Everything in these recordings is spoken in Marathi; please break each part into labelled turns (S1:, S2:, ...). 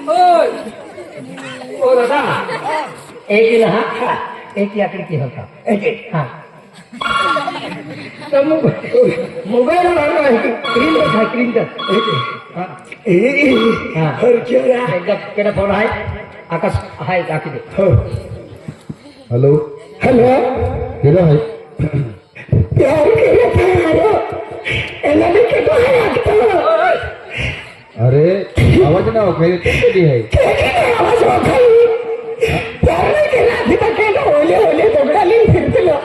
S1: ओ दादा एक ना हा एक याकडे की होता एक हा तो मोबाईल स्क्रीन फोन आहे आकाश आहे दाखी दे
S2: हो
S3: हेलो
S2: हेलो
S3: केलं आहे
S2: प्यार केलं प्यारो एला भी के तो है आता
S3: अरे आवाज ना काही कधी आहे
S2: केले आवाज होखाई प्यार नाही केला आधी तर केलं ओले ओले दोगडाली फिरतलो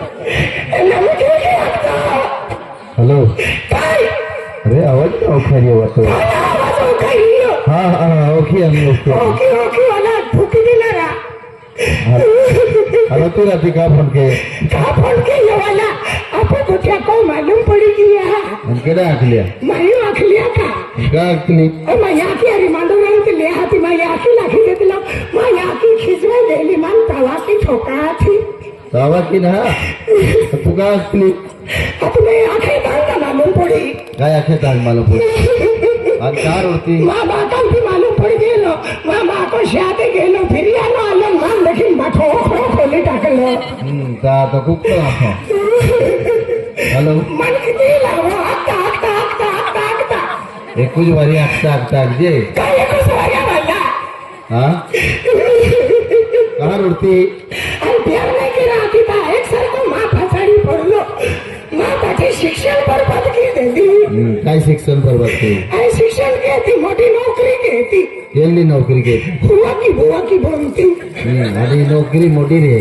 S2: एला भी केले आता
S3: हॅलो
S2: काय
S3: अरे आवाज ना खाली वाटतो
S2: आवाज होखाई
S3: हा हा ओके आम्ही ओके
S2: ओके ओके वाला फुकी दिला रा
S3: हॅलो तू रात्री का फोन के
S2: का फोन के ये वाला आपको तो क्या को मालूम पड़ी गया
S3: केडा आखल्या
S2: मायू आखलिया का
S3: का आखली
S2: मैं यहाँ की अरे मांडो रही थी ले आती मैं यहाँ की लाखी देती लो मैं यहाँ की खिंचवे देली मान तवा की ठोका थी
S3: तवा की ना तू का आखली
S2: अपने आंखें दांगा मालूम पड़ी
S3: काय आखे ताज मालूम पड आणि कार होती
S2: माँ बाका भी मालूम पड़ गए लो माँ बाप को शादी गए लो फिर या लो आलन मान लेकिन बाठो खोली टाकल लो
S3: ता आता खूप आखो हॅलो
S2: मन किती लावा आकता आकता आकता आकता आकता
S3: एकूच वारी आखता आखता अगदी
S2: काय एको सवाया वाला
S3: हा कार होती
S2: आणि प्यार नाही केला आधी ता एक सारखं माँ फसाडी पडलो माँ त्याचे शिक्षण बरबाद की देती
S3: काय शिक्षण बरोबर ते
S2: आणि शिक्षण घेती मोठी नोकरी घेती
S3: गेली नोकरी घेत
S2: बुआ की बोलती
S3: आणि नोकरी मोठी रे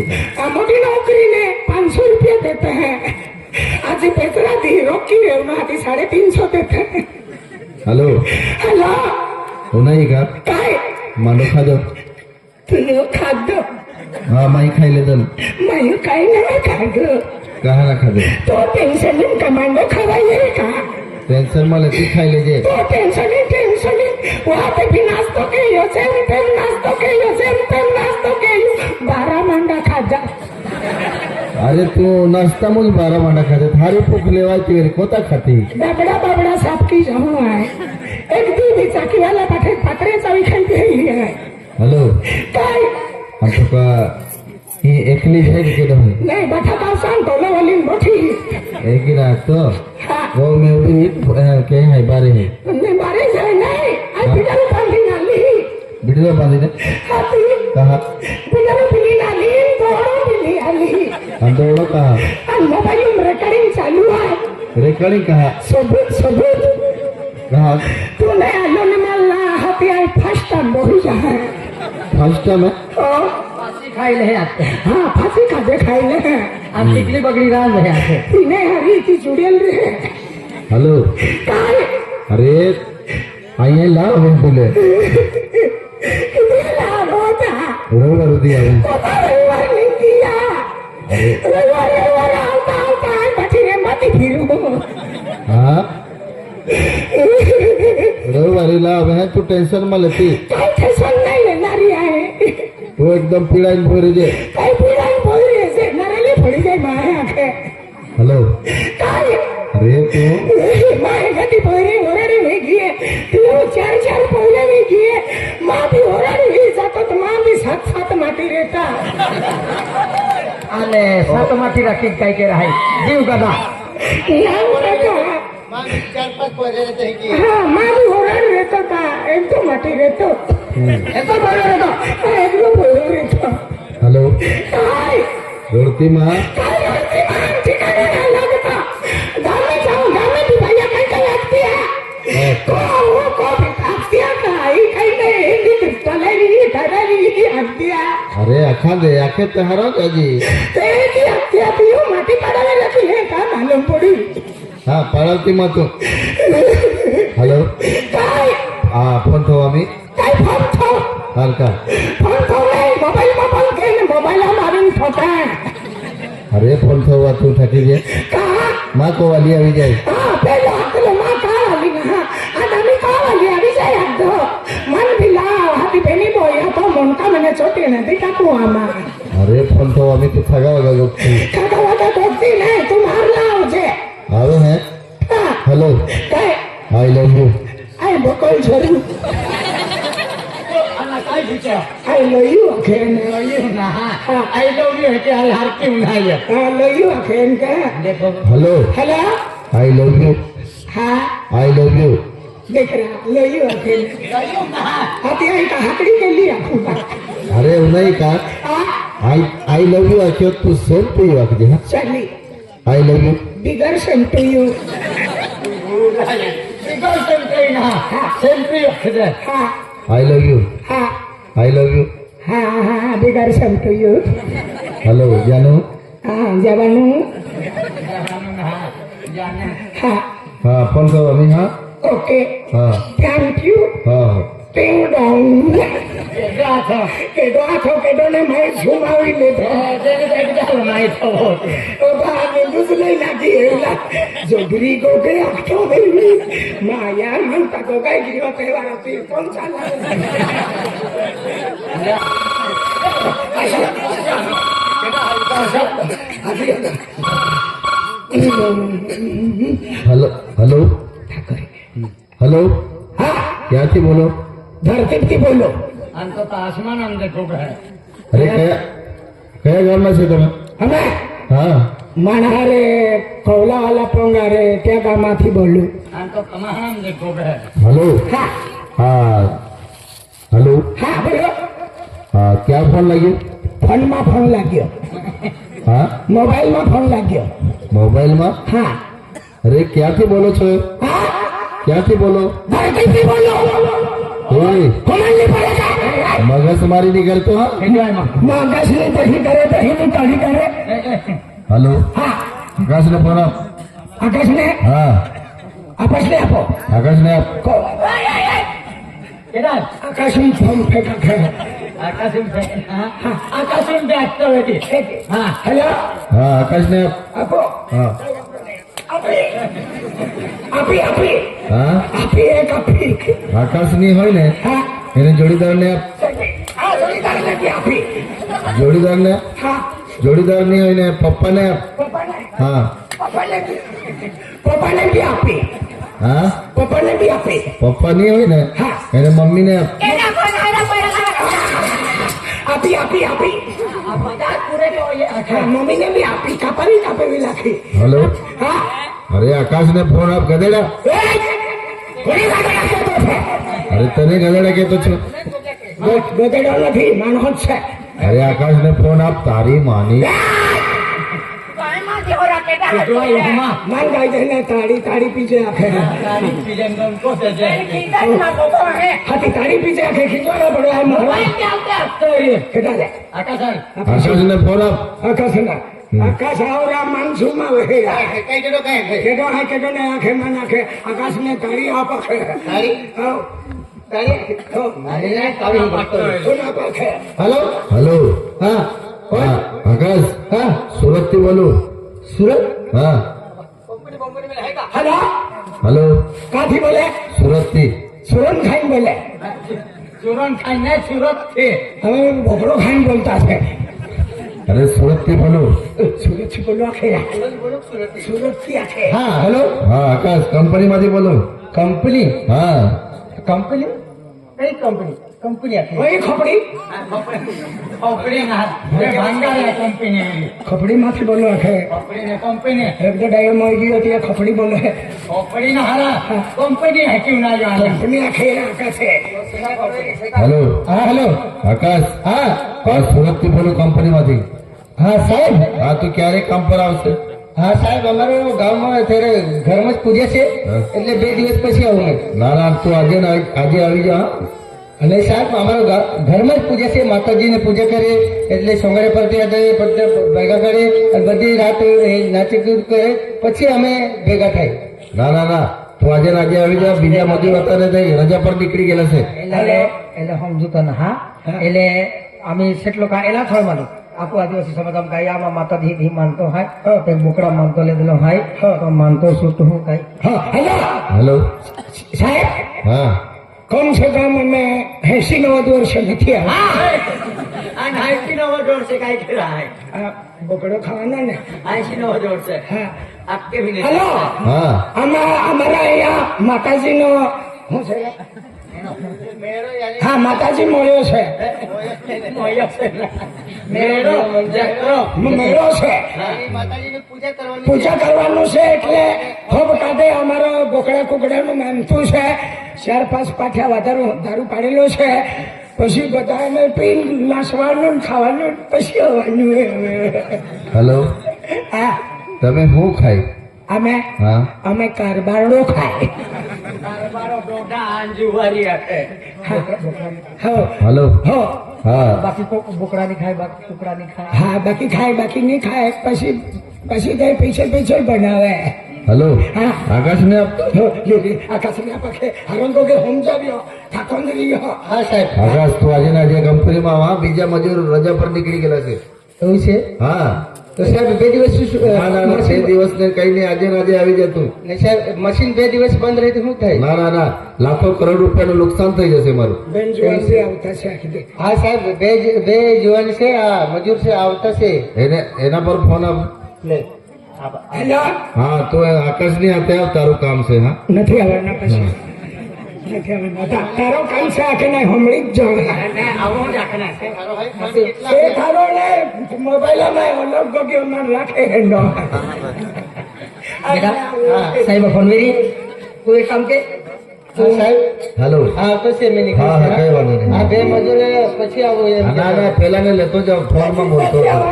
S2: मोटी नौकरी ने 500 रुपया देते हैं आज पेपरा दी रोकी रे उन्हाती 350 देते हैं
S3: हॅलो
S2: हेलो
S3: हो नाही का
S2: काय
S3: मांडो खादो
S2: तुझं खाद्य
S3: हा माई खायले दन
S2: मैं काय नाही खाद्य
S3: कहा ना खादो
S2: तो टेंशन कमांडो खवाइए का
S3: टेन्शन मला ती खायले जे
S2: तो टेंशन वहाँ पे भी नाश्तो के यो सेम तेम नाश्तो के यो सेम तेम नाश्तो के यो 12 मंडा खा जा
S3: अरे तू नाश्ता मुझ 12 मांडा खाते थारी भूक लेवायची रे कोता खाती
S2: बाबड़ा बाबड़ा साहब की जाऊँ है एक दूधी चाकी वाला पाठे पत्रे चावी खाई दे है
S3: हॅलो
S2: काय
S3: आमचं का ही एकली आहे की नाही
S2: नहीं बठा का सांग तो वाली मोठी
S3: एक ही राहतो
S2: हाँ
S3: वो मैं भी के है बारे है
S2: नहीं बारे जाए नहीं आई बिडल पाली नाली
S3: बिडलो बांधी ने
S2: हाथी
S3: कहा
S2: बिडल बिली नाली तोड़ो बिली आली
S3: अंदोड़ो कहा
S2: और मोबाइल में रिकॉर्डिंग चालू है
S3: रेकॉर्डिंग कहा
S2: सबूत
S3: कहा
S2: तू नहीं आलो ने माला हाथी आई फर्स्ट टाइम बोल जा है
S3: फर्स्ट टाइम है
S1: फाशी खायला हे आते
S2: हाँ फांसी का देखाई ले
S1: आणि टिकली बगडी राज आहे आते
S2: तीने हरी की जुड़ियल रे
S3: हेलो
S2: काय
S3: अरे आइए ला हम बोले
S2: कितने लाभ होता
S3: रविवार दिया हूँ
S2: रविवार नहीं किया
S3: अरे
S2: रविवार आता बची रे मत फिरू
S3: हाँ रविवारी ला है तू टेंशन में लेती
S2: काय टेंशन नहीं लेणारी आहे
S3: तू एकदम पिड़ाई भर जे
S2: काय पिढाई बोल रे से नरली पड़ी गई माया आखे
S3: हेलो
S2: काय
S3: अरे तू
S2: माया गति पड़ी ओरड़ी में गिए तू 4 पहले में गिए माँ भी ओरड़ी ही जातो तो माँ भी साथ माटी रहता
S1: आणि सात माती राखी काय के राहाय जीव गदा
S2: यहाँ ओरड़ा हाँ माँ भी ओरड़ी रहता था एक तो माटी रहता
S1: एतो बरो रहतो
S2: एक तो बोल रहता
S3: हेलो
S2: काय
S3: रोडती माँ
S2: काय होती माँ ठिकाने नहीं लगता गाँव में जाऊँ गाँव में भी भैया कहीं लगती है तो वो कॉफी खाती है कहीं नहीं हिंदी टलेरी हत्ती है
S3: अरे आखा दे आखे तहारा जाजी
S2: तेरे की हत्या पियो माटी पड़ाने लगी है का मालूम पड़ी
S3: हाँ पळवती मग तू हॅलो
S2: काय
S3: फोन ठेव आम्ही
S2: काय फोन थो
S3: हाल का
S2: नहीं मोबाइल हमारी ठोका
S3: अरे फोन ठेवा तू ठाकी दे
S2: कहा
S3: माँ को वाली अभी जाए
S2: हाँ पहले हाथ लो माँ कहा वाली ना आदमी कहा वाली अभी जाए हाथ दो मन भी ला हाथी पहनी बोया तो मन का मैंने छोटे ना देखा को आमा
S3: अरे फोन ठेव आम्ही तू सगळा वगैरे गोष्टी
S2: खाका वाका दोस्ती नहीं तुम हार लाओ जे
S3: आवे हैं हेलो
S2: काय
S3: I love you
S2: I buckle छोरी
S1: આ પૂછ્યો
S2: આઈ લઈ આખે ને
S1: લોયું ના હા આઈ લવ યુ કે હાલ હારકી ઉનાય
S2: હા લઈ આખે એમ કે
S1: દેખો
S3: hello
S2: hello
S3: I love you
S2: હા
S3: આઈ લવ યુ
S2: દીકરા લઈ આખે
S1: લોયું ના
S2: અત્યારે તો હાકડી કે લી આખું
S3: અરે એવું નહીં કા આઈ લવ યુ આખ્યો તું સેમ ટુ યુ આખજે હા
S2: ચાલી
S3: I love you
S2: bigger same to you
S1: Because something na sempre khide
S2: હા
S3: આઈ લવ યુ
S2: હા
S3: આઈ લવ યુ
S2: હા હા બિગર સેમ ટુ યુ
S3: હેલો જાનુ
S2: હા જવાનું
S1: jana
S2: હા
S3: હા ફોન કરો અમી હા
S2: ઓકે
S3: હા
S2: થેન્ક યુ
S3: હા
S2: ટિંગ ડોંગ
S1: gato
S2: કેડો ને મેં સુમાવી લીધો
S1: de mai to
S2: ઓ ભાઈ દૂધ લઈ નાખી એલા જોગરી ગોગે આખો માયા મનતા ગોગાઈ ગયો તહેવાર હતી કોણ ચાલે
S3: હેલો હેલો હેલો
S2: હા
S3: ક્યાંથી બોલો
S2: ધરતીથી બોલો
S1: anto ta asman am dekho hai
S3: અરે કયા ગામમાં છે તમે
S2: અમે
S3: હા
S2: માણારે કૌલાવાલા પોંગારે ત્યાં ગામમાંથી બોલું
S1: anto kamahan dekho hai
S3: hello
S2: હા
S3: હા હેલો
S2: હા બોલો
S3: હા ક્યાં ફોન લાગ્યો
S2: ફોનમાં ફોન લાગ્યો
S3: હા
S2: મોબાઈલમાં ફોન લાગ્યો
S3: મોબાઈલમાં
S2: હા
S3: અરે ક્યાંથી બોલો છો
S2: હા
S3: ક્યાંથી બોલો
S2: ધરતીથી બોલો
S3: ઓય
S2: કોમલની પડે
S3: મગજ મારી નહીં કરતો હા
S1: enjoy ma
S2: માગસની દહીં કરે દહીંની કઢી કરે
S3: હેલો
S2: હા
S3: આકાશને ફોન આપ
S2: આકાશને
S3: હા
S2: આપસને આપો
S3: આકાશને આપ
S1: kedan
S2: આકાશને ફોન ફેંકા ખે
S1: akasim pe akasim pe akto wedi ha
S2: hello
S3: હા આકાશને આપ
S2: આપો
S3: હા
S2: આપી આપી આપી
S3: હા
S2: આપી એક આપી
S3: આકાશની હોય ને
S2: હા
S3: એને જોડીદારને આપ
S2: આ જોડીદાર નથી આપી
S3: જોડીદારને આપ
S2: હા
S3: જોડીદારની હોય ને પપ્પાને આપ
S2: પપ્પાને
S3: હા
S2: પપ્પાને બી આપી
S3: હા
S2: પપ્પાને બી આપી
S3: પપ્પાની હોય ને
S2: હા.
S3: એને મમ્મીને આપ
S2: આપી આપી આપી હા, મમ્મીને બી આપી કાપી કાપી રાખી
S3: હેલો
S2: હા
S3: અરે આકાશને ફોન આપ ગધેડા
S2: કોની સાથે રાખતો છે
S3: અરે તને ગધેડા કહેતો છો
S2: ગધેડો નથી માણસ છે
S3: અરે આકાશને ફોન આપ તારી માની
S1: enjoy ma
S2: માન ગાઈ દઈને તાળી તાળી પીછે આખે
S1: tadi pilihan kau ko se je
S2: હાથી તાળી પીછે આખે ખીચવાડો પડે આ મોબાઈલ કેટલા છે
S1: akasan
S3: આકાશને ફોન આપ
S2: આકાશના આકાશ આવરા માનસુમાં વહે કેડો હા કેડો ને આંખે માં નાખે આકાશને તાળી આપ આખે તાળી આવ તાળી
S1: Adile kami patto
S2: કોણ આપ આખે
S3: હેલો હેલો હા હા આકાશ હા સુરતથી બોલું
S2: સુરત
S3: હા
S2: હેલો
S3: હેલો
S2: કાથી બોલે
S3: સુરતથી
S2: સુરત ખાઈને બોલે
S1: suron ખાઈને સુરત થી
S2: હવે ભોગડો ખાઈને બોલતા છે
S3: અરે સુરતથી બોલું
S2: સુરત થી બોલો આખે સુરત થી આખે
S3: હા હેલો હા આકાશ કંપનીમાંથી બોલું
S2: કંપની
S3: હા
S2: કંપની
S1: કઈ કંપની કંપની હતી
S2: ઓય ખપડી
S1: કંપની ના એ ભાંગારે કંપની
S2: ખપડી માંથી બોલો આખે
S1: કંપની
S2: એક તો ડાયર મળી ગયો ત્યાં ખપડી બોલે
S1: કંપની ના હારા કંપની હતી ના જો
S2: કંપની આખે આકાશે
S3: હેલો
S2: હા હેલો
S3: આકાશ હા સુરતથી બોલું કંપનીમાંથી
S2: હા સાહેબ
S3: હા તું ક્યારે કામ પર આવશે
S2: હા સાહેબ અમારો ગામમાં અત્યારે ઘરમાં જ પૂજે છે એટલે 2 દિવસ પછી આવું મેં.
S3: ના ના તું આજે આવી જા હા?
S2: અને સાહેબ અમારો ઘરમાં જ પૂજે છે માતાજીને પૂજા કરે એટલે સોંગરે પરથી બધા ભેગા કરે અને બધી રાત નાચી કૂદ કરે પછી અમે ભેગા થાય
S3: ના ના ના તું આજે ને આજે આવી જા બીજા મજૂર અત્યારે થઈ રજા પર નીકળી ગયેલા છે
S1: એટલે સમજુ તને હા એટલે અમે કેટલો એલા થોડ માનું આખું આદિવાસી સમાજ આમ કઈ આમાં માતાજી માનતો હોય એક બોકડા માનતો લીધેલો હોય તો માનતો શું તો હું કઈ
S2: હા હેલો
S3: હેલો
S2: સાહેબ
S3: હા
S2: કમ સે કમ અમે 80-90 વર્ષ નથી આવ્યા બોકડો ખાવાના ને હા હેલો
S3: હા
S2: અમારા અહીંયા માતાજીનો શું છે હા માતાજી મળ્યો છે મેળો છે પૂજા કરવાનું છે એટલે ખૂબ કાઢે અમારો ગોકડા કુકડાનું માનતું છે 4-5 પાઠિયા દારૂ પાડેલો છે પછી બધાને પીન નાસવાનું ને ખાવાનું ને પછી આવવાનું
S3: હેલો
S2: હા
S3: તમે શું ખાય
S2: અમે
S3: હા
S2: અમે કારબારડો ખાય હો
S3: હેલો
S2: હો
S3: હા
S1: બાકી બોકડા ની ખાય બાકી કુકડા ની ખાય
S2: હા બાકી ખાય બાકી નહીં ખાય પછી કઈ પીછળ બનાવે
S3: હેલો
S2: હા.
S3: આકાશ ને આપતો
S2: આકાશને પાકે હરંગો કે સમજાવ્યો થાકો નહીં
S1: હા સાહેબ
S3: આકાશ તો આજે ના જે કંપનીમાં વા બીજા મજૂર રજા પર નીકળી ગયેલા છે
S1: એવું છે
S3: હા
S1: તો સાહેબ 2 દિવસ
S3: ના ના ના 6 દિવસ ને કઈ ને આજે ને આજે આવી જતું
S1: ને સાહેબ મશીન 2 દિવસ બંધ રહી તો શું થાય
S3: ના ના ના લાખો કરોડ રૂપિયાનું નુકસાન થઈ જશે મારું
S2: બેન જોઈ આવતા છે આખી દે
S1: હા સાહેબ બે જુવાન છે આ મજૂર છે આવતા છે
S3: એના પર ફોન આપ
S1: લે
S2: હેલો
S3: હા તો આકાશ ની હાથે આવ તારું કામ છે હા
S2: નથી આવવાના પછી નથી આવવાના તારો કામ છે આખે નહીં હમણી જ જવા એ તારો ને મોબાઈલમાં અલગ ગયો મને રાખે હેંડો
S1: બેટા સાહેબ ફોન વેરી કોઈ એક કામ કે સાહેબ
S3: હેલો
S1: હા પછી મેં
S3: હા હા કઈ વાંધો નહીં
S1: આ બે મજૂર પછી આવો એમ
S3: ના ના પેલા ને લેતો જાવ ફોન માં બોલતો હતો.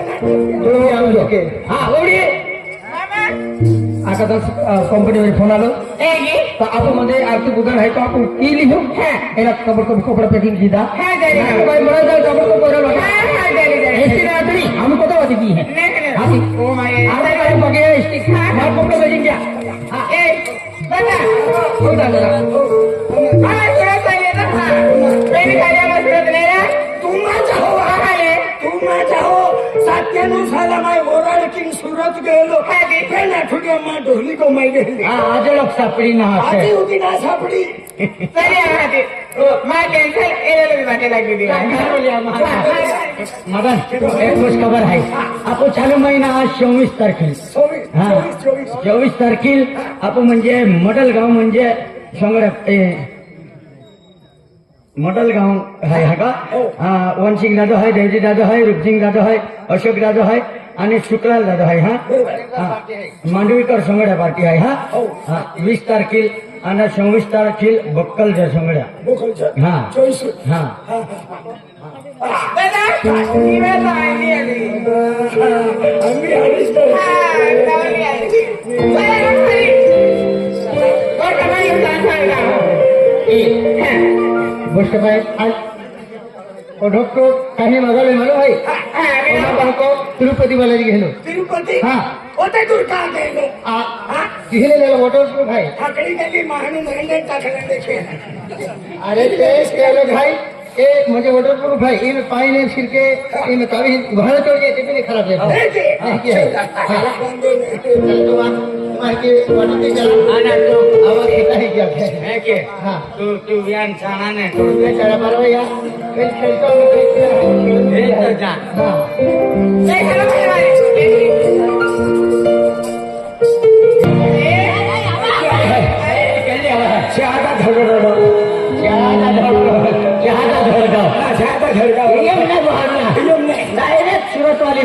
S1: આવજો હા ઓડી આका कंपनी में फोन आलो तो आप मुझे आपकी दुकान है तो आप की लिखो एना कपड़ा पैकिंग कीधा भाई बड़ा जा कपड़ा को बोरा लगा ऐसी रात नहीं हमको तो होती है हां ओ माय आधा का बगे स्टिक मार कपड़ा पैकिंग किया हां ए बता होता जरा हां थोड़ा सा ये ना मैंने खाया मत ले
S2: तुम जाओ सात्यानु साला माय ओरड किंग सुरत गेलो पेला ठुडिया मा ढोली को माय गेली
S1: आज लोग सापड़ी ना
S2: आती होती ना सापडी
S1: सरी आते मां टेंशन एरे भी बाटे लगी दी मदन एक खुश खबर है आपको चालू महीना आज 24 तारखेल हा 24 तारखेल आपण म्हणजे मडल गाव म्हणजे संगड मडल गाव है का वन सिंग दादो है देवजी दादो है रूपसिंग दादो है अशोक दादो है आणि शुक्लाल दादो है हा मांडवीकर संगड्या पार्टी आहे हा 20 तारखेल आणि 26 तारखेल बक्कलच्या संगड्या हा हा
S2: आम्ही हरीश
S1: गोष्ट काय आज डॉक्टर काही मागायला मला भाई तिरुपती बालाजी गेलो
S2: तिरुपती
S1: हा
S2: ओते दूर का गेलो
S1: गेलेला वॉटरप्रूफ आहे
S2: आकडी गेली महानू महेंद्र टाकले देखे
S1: अरे तेज केलो भाई ए म्हणजे वॉटरप्रूफ है इनमें पानी नहीं छिड़के इनमें कभी बाहर चढ़ गए तो भी खराब है हाँ, क्या है तुम्हारे वाटर पे चला आना तो आवाज कितना है क्या है के हाँ तू व्यान छाना ने तो व्यान चढ़ा मारो यार खेल खेलता हूँ ये तो जा हाँ ये चलो भाई
S2: ज्यादा धड़ो
S1: डायरेक्ट सूरत वाली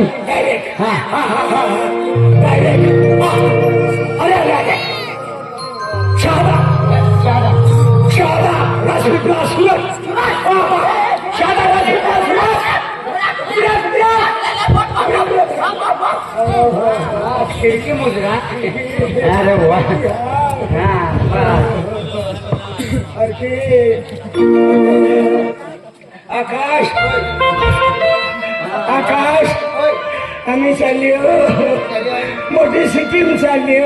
S1: खिड़की मुजरा अरे वाह
S2: आकाश आकाश आम्ही चालली मोठी सिटीम चालली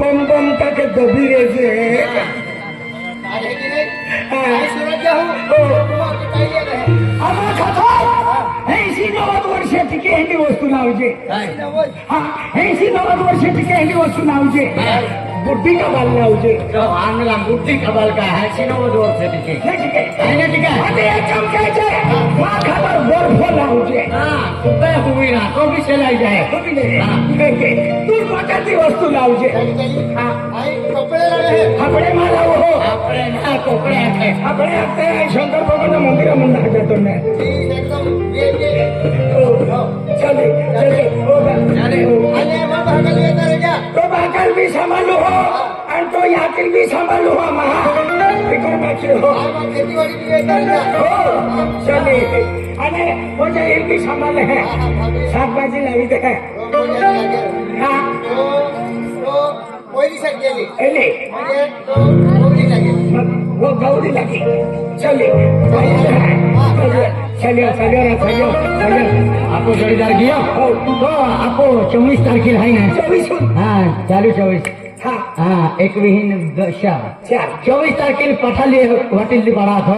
S2: बम बम तक दबी रेचे ऐंशी 90 वर्षाची केंडी वस्तू लावजे 80-90 वर्षाची केंडी वस्तू लावजे बुद्धी कबाल लावजे
S1: आंगला बुद्धी कबाल का है 90 वर्ष ठीक है
S2: ठीक आहे
S1: ठीक आहे
S2: आता या चमकायचे माखावर बर्फ लावजे
S1: काय हुई ना तो बी सेलाई जाए
S2: तू कोटाची वस्तू लावजे આપણે માં લાવો હો
S1: આપણે ના કોકડે આખે
S2: આપણે અત્યારે શંકર ભગવાનના મંદિરે મંદિર જતો ને ચાલે ચાલે તો બાકલ બી સંભાળો હો અને તો યાકિલ બી સંભાળો હો મહા ફિકર માછી હો ચાલે અને પોતે એ બી સંભાળે હે શાકભાજી લાવી દે હા એલી वो गौरी लगी चलिए चलिए चलिए
S1: आपको जोड़ीदार गया तो आपको 24 तारखेला आहे ना
S2: 24
S1: हा चालू 24
S2: हाँ
S1: हा एक विहीन दशा 24 तारखेला पठाली हॉटेल बड़ा था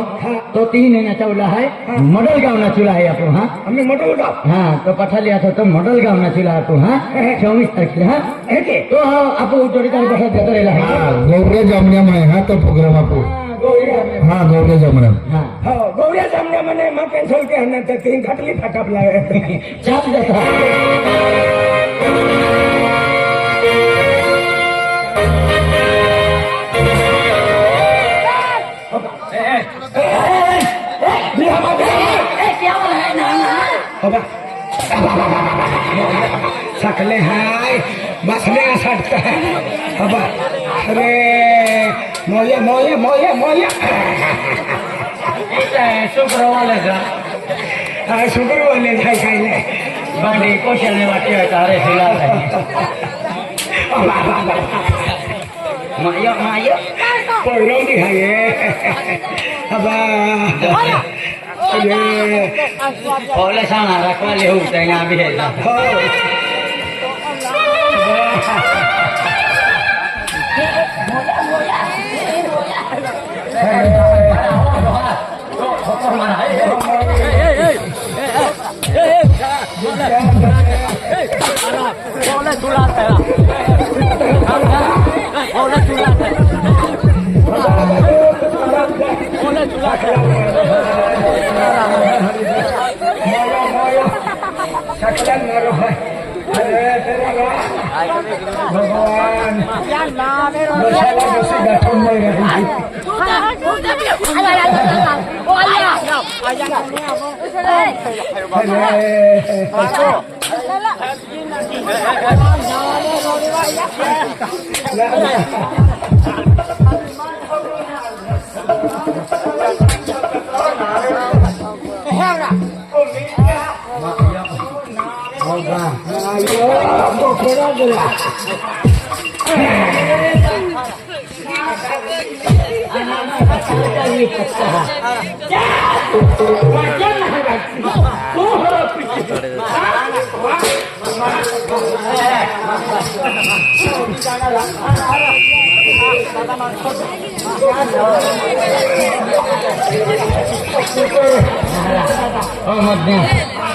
S1: तो 3 ने नचवला है मॉडल गाव नचवला है आपको हाँ
S2: हमने मोटो गाव
S1: हाँ तो पठाली आता तो मॉडल गाव नचवला आपको हाँ 24 तारखेला हाँ
S2: है के
S1: तो हाँ आपको जोड़ीदार बसा देता रहेला
S3: हा गौऱ्या जामण्याम आहे हा तो प्रोग्राम आपो हा गौऱ्या जामण्याम
S1: हाँ
S2: हाँ गौरिया सामने मैंने माँ कैंसिल के हमने तो 3 खटली फटाप लाए
S1: चाप जाता
S2: सकले हाय बसले सटका हबा अरे मोये मोये मोये मोये
S1: शुक्र वाले का
S2: हाँ शुक्र वाले जाए खाइले
S1: बांडी कौशल ने वाटी है तारे सिला है माया माया
S2: पोइरो नहीं है ये हबा
S1: बोले साना रखवा ले हो तो यहाँ भी है
S2: सकलन न रहो अरे तेरा भगवान मसाला जैसे गठन में रही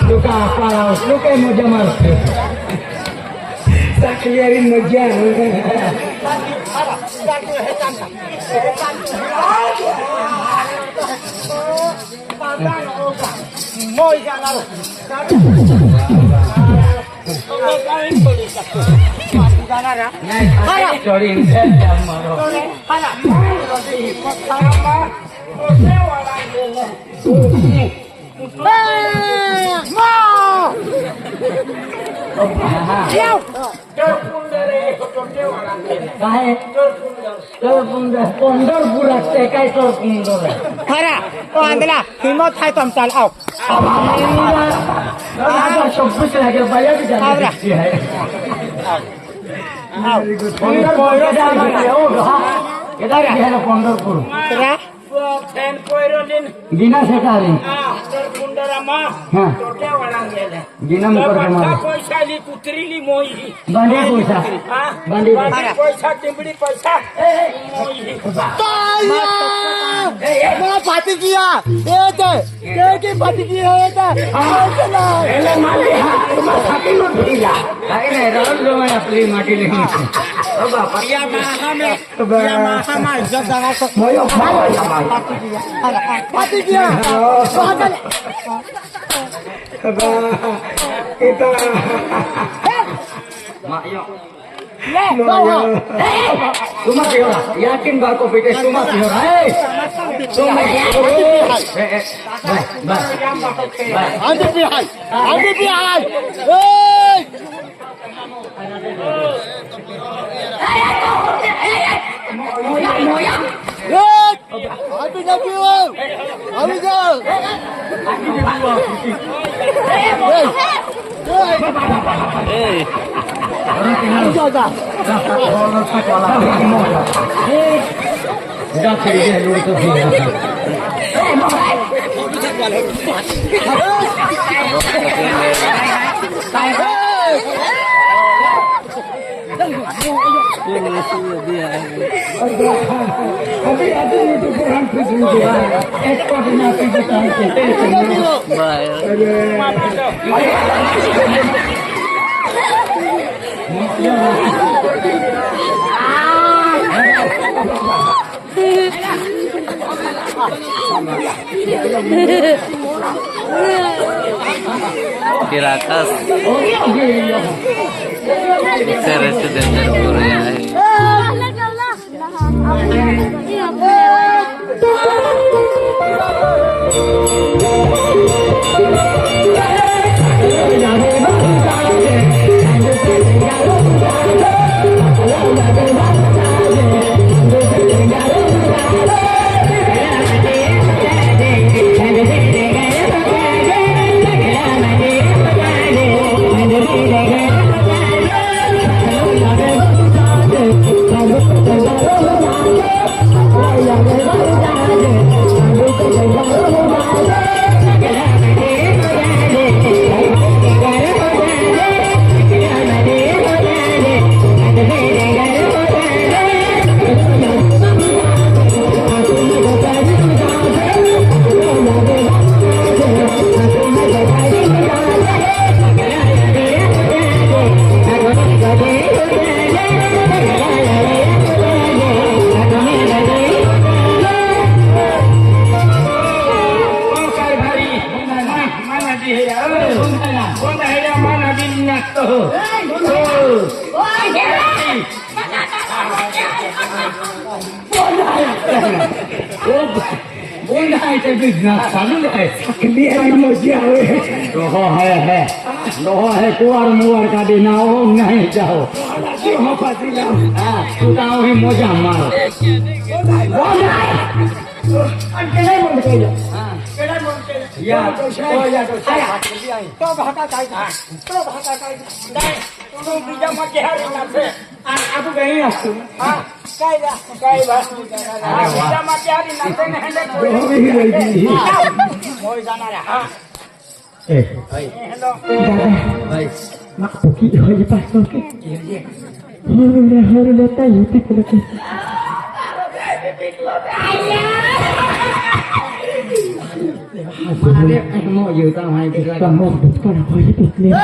S1: luka apa luka mau jamar
S2: sakliarin manja
S1: काय पंढरपूर असते काय पंढर
S4: खरा तो आंधळा हिंमत आहे तुमचा आव
S1: शब्द लागेल बाया पंढरपूर
S4: खरा
S1: गिना सेटा गिना
S2: पैशाली कुत्रीली मोई
S1: बांडी पैसा बांडी
S2: पैसा टिंबड़ी पैसा
S4: पाती किया की पाती किया
S1: आपली माटी
S4: Patigya. Bakal.
S1: Kita.
S4: Le, bawa.
S1: Sumaki ora. Yakin ba ako pite sumaki ora? Sumaki. Bye.
S4: Ande pihai. Ande pihai. Hey. Hey. Ande nabiyo. Amiga. Hey. Jaga.
S1: Jangan kerja dulu tu. Tapi ada itu kurang sesuatu. Koordinasi kita.
S5: Tirakas Ese resident dari Korea
S2: Keluar muar kadi naung naik jauh. Tu tahu he moja mal. Ya, oh ya,
S4: तो भागा काय तो भागा काय नाही तू बीजा मत hari nafse
S2: aku gaya aku.
S4: काय दा काय बस बीजा मत hari nafse ने हंडे होय जाणार हा hello
S2: Mak puki hoy pas puki. Hore tayo piklo ke. Mau yêu tao hay cái cái một con hoy piklo.